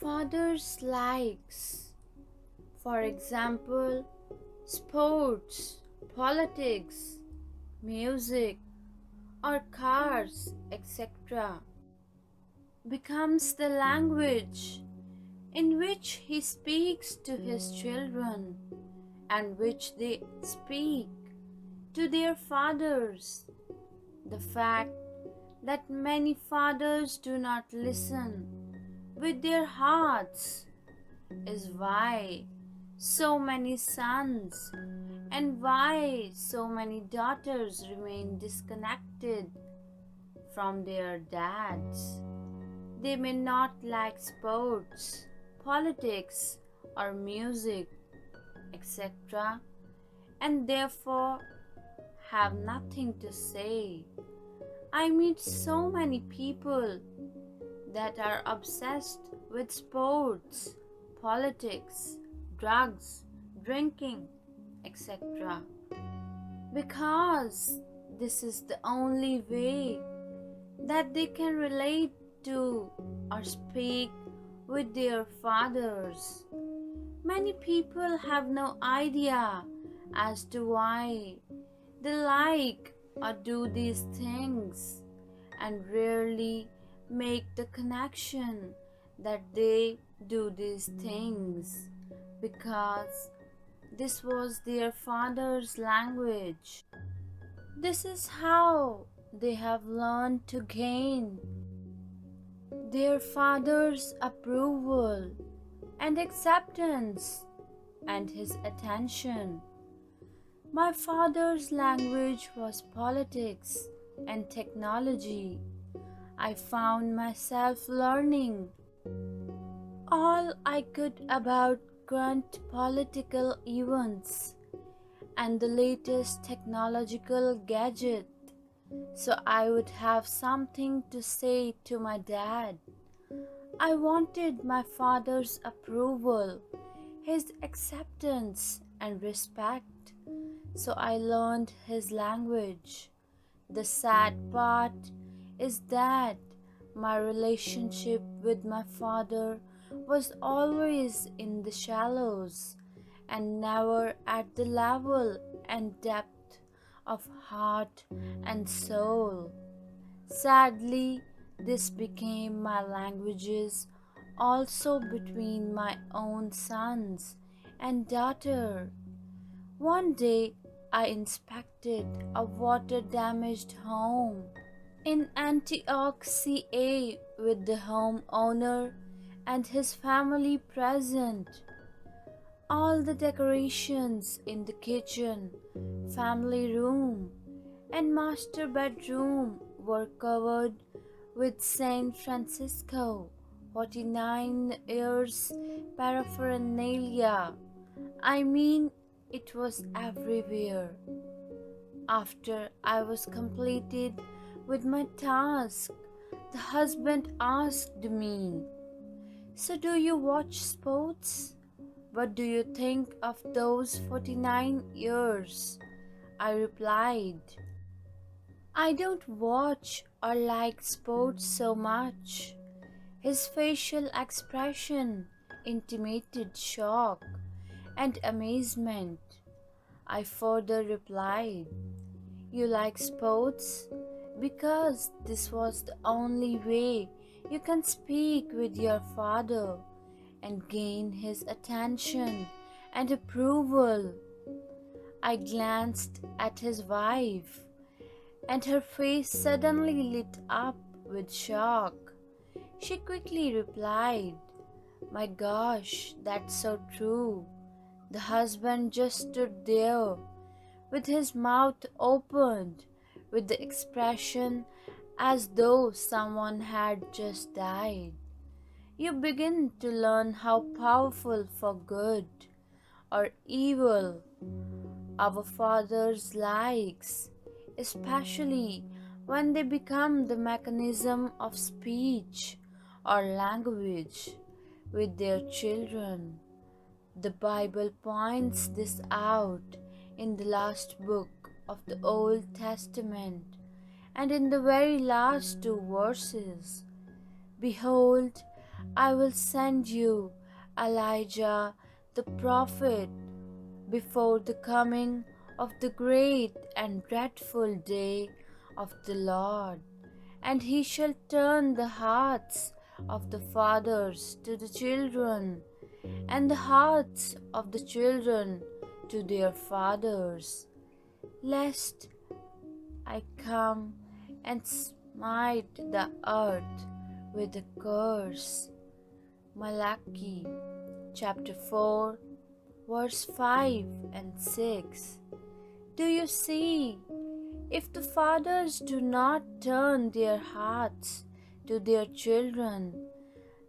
father's likes, for example, sports, politics, music, or cars, etc., becomes the language in which he speaks to his children and which they speak to their fathers. The fact that many fathers do not listen with their hearts is why so many sons and why so many daughters remain disconnected from their dads. They may not like sports, politics, or music, etc., and therefore have nothing to say. I meet so many people that are obsessed with sports, politics, drugs, drinking, etc., because this is the only way that they can relate to or speak with their fathers. Many people have no idea as to why they like or do these things and rarely make the connection that they do these things because this was their father's language. This is how they have learned to gain their father's approval and acceptance and his attention. My father's language was politics and technology. I found myself learning all I could about current political events and the latest technological gadget, so I would have something to say to my dad. I wanted my father's approval, his acceptance and respect, so I learned his language. The sad part is that my relationship with my father was always in the shallows and never at the level and depth of heart and soul. Sadly, this became my languages also between my own sons and daughter. One day I inspected a water damaged home in Antioch, CA, with the homeowner and his family present. All the decorations in the kitchen, family room, and master bedroom were covered with San Francisco 49 years paraphernalia. I mean, it was everywhere. After I was completed with my task, the husband asked me, "So do you watch sports? What do you think of those 49 years?" I replied, "I don't watch or like sports so much." His facial expression intimated shock and amazement. I further replied, "You like sports because this was the only way you can speak with your father and gain his attention and approval." I glanced at his wife, and her face suddenly lit up with shock. She quickly replied, "My gosh, that's so true." The husband just stood there with his mouth opened, with the expression as though someone had just died. You begin to learn how powerful for good or evil our fathers' likes, especially when they become the mechanism of speech or language with their children. The Bible points this out in the last book of the Old Testament and in the very last two verses. "Behold, I will send you Elijah the prophet before the coming of the great and dreadful day of the Lord. And he shall turn the hearts of the fathers to the children, and the hearts of the children to their fathers, lest I come and smite the earth with a curse. Malachi chapter 4 verse 5 and 6. Do you see? If the fathers do not turn their hearts to their children,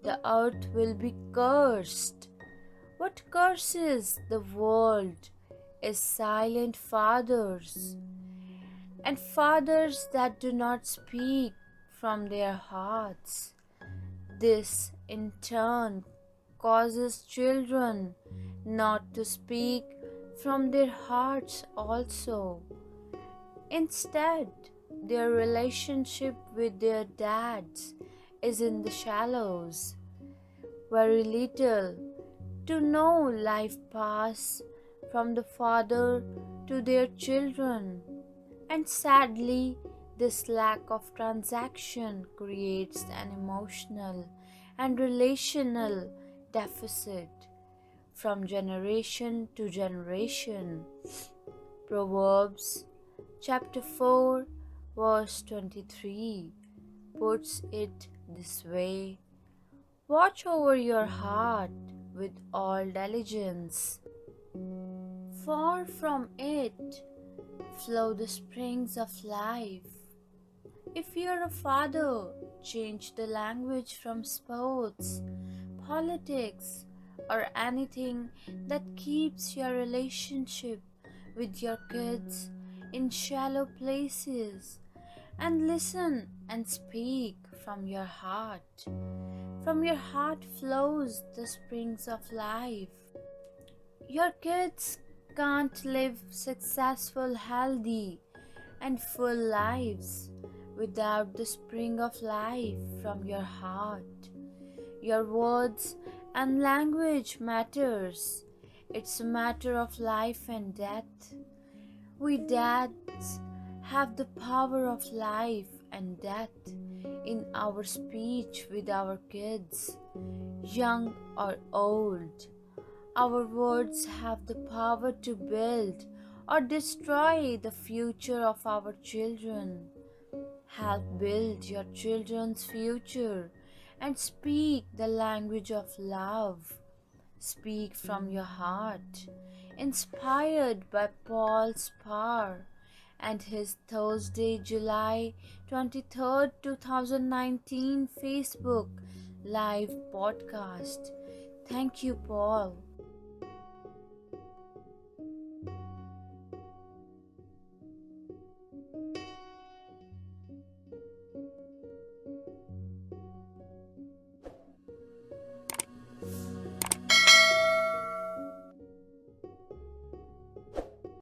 the earth will be cursed. What curses the world is silent fathers, and fathers that do not speak from their hearts. This in turn causes children not to speak from their hearts also. Instead, their relationship with their dads is in the shallows. Very little to no life pass from the father to their children, and sadly, this lack of transaction creates an emotional and relational deficit from generation to generation. Proverbs chapter 4 verse 23 puts it this way: watch over your heart with all diligence, for from it flow the springs of life. If you're a father, change the language from sports, politics, or anything that keeps your relationship with your kids in shallow places, and listen and speak from your heart. From your heart flows the springs of life. Your kids can't live successful, healthy, and full lives without the spring of life from your heart. Your words and language matters. It's a matter of life and death. We dads have the power of life and death in our speech with our kids, young or old. Our words have the power to build or destroy the future of our children. Help build your children's future and speak the language of love. Speak from your heart, inspired by Paul's power and his Thursday, July 23rd, 2019 Facebook live podcast. Thank you, Paul.